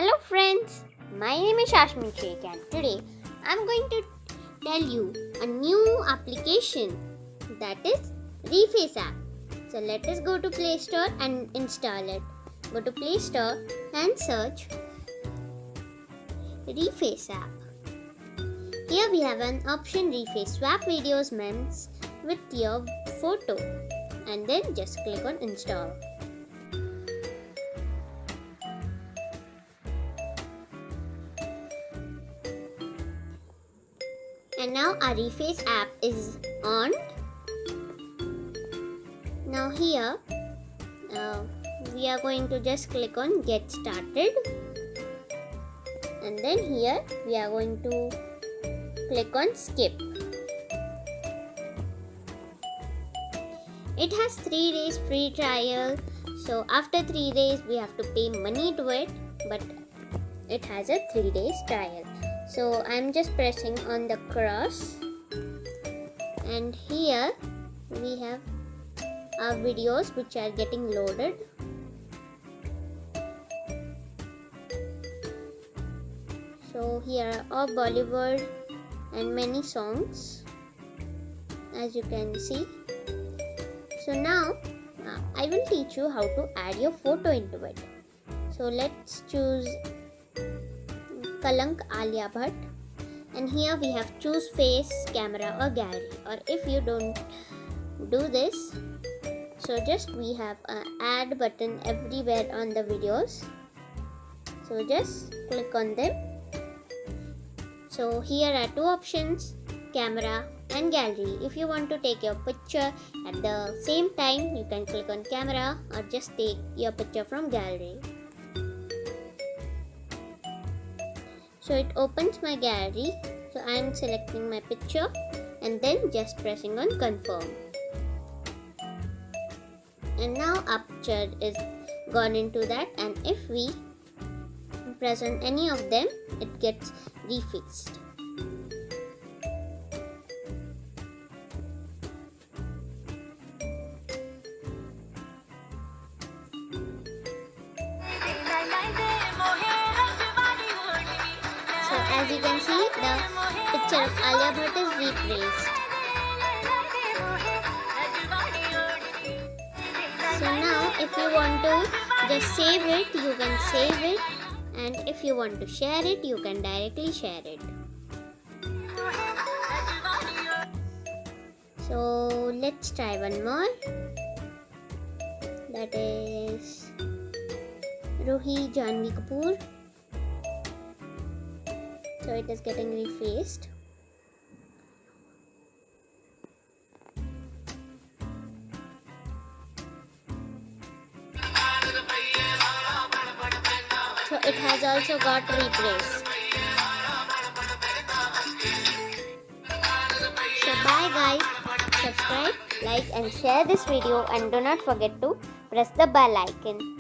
Hello friends, my name is Ashmi Sheikh and today I'm going to tell you a new application that is Reface App. So let us go to Play Store and install it. Go to Play Store and search Reface App. Here we have an option Reface Swap Videos Memes with your photo and then just click on install. And now our Reface app is on. Now here we are going to just click on get started, and then here we are going to click on skip. It has 3 days free trial, so after 3 days we have to pay money to it, but it has a 3 days trial. So I'm just pressing on the cross, and here we have our videos which are getting loaded. So here are all Bollywood and many songs, as you can see. So now I will teach you how to add your photo into it. So let's choose Kalank Alia Bhatt, and here we have choose face, camera or gallery, or if you don't do this, so just we have an add button everywhere on the videos, so just click on them. So here are 2 options, camera and gallery. If you want to take your picture at the same time, you can click on camera or just take your picture from gallery. So it opens my gallery, so I am selecting my picture and then just pressing on confirm. And now our picture is gone into that, and if we press on any of them, it gets refaced. As you can see, the picture of Alia Bhatt is replaced. So now if you want to just save it, you can save it, and if you want to share it, you can directly share it. So let's try one more. That is Ruhi Janvi Kapoor. So it is getting refaced. So it has also got replaced. So bye guys. Subscribe, like and share this video, and do not forget to press the bell icon.